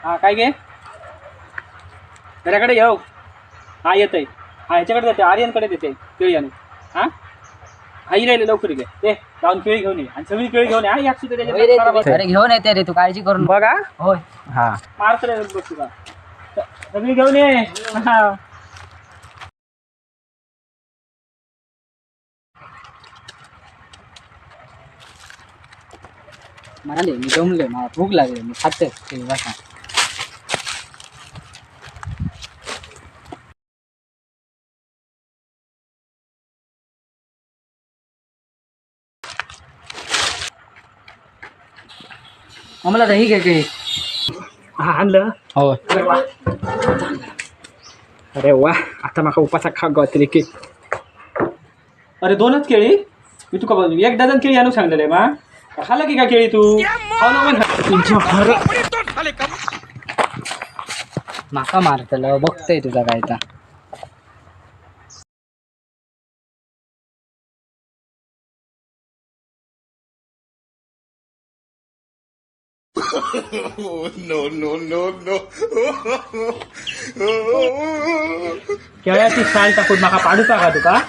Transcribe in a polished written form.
हा काय घे घराकडे येऊ. हा येतय. हा ह्याच्याकडे देते आर्यनकडे देते केळी आणून. हा आई राहिले लवकर घे ते जाऊन केळी घेऊन ये आणि सगळी केळी घेऊन ये. हा एक सुद्धा होय रे, खराब अरे घेऊन येते रे, तू काळजी करून बघा होय. हा मारत रे बघ तुला सगळी घेऊन ये. हा. म्हणाले मी जमलोय, मला भूक लागली, मी खाते बसा. आम्हाला दही घे केळी. हा आणलं हो अरे वा आता माका उपासा खा गावतली की. अरे दोनच केळी मी तुका बोल 1 डझन केळी आणू सांगलेले मा खाल्लं की का केळी तू खाऊ ना मग. माका मारतलं बघतोय तुझा काय आता. केळ्याची साल टाकून माका पाडू का तुका.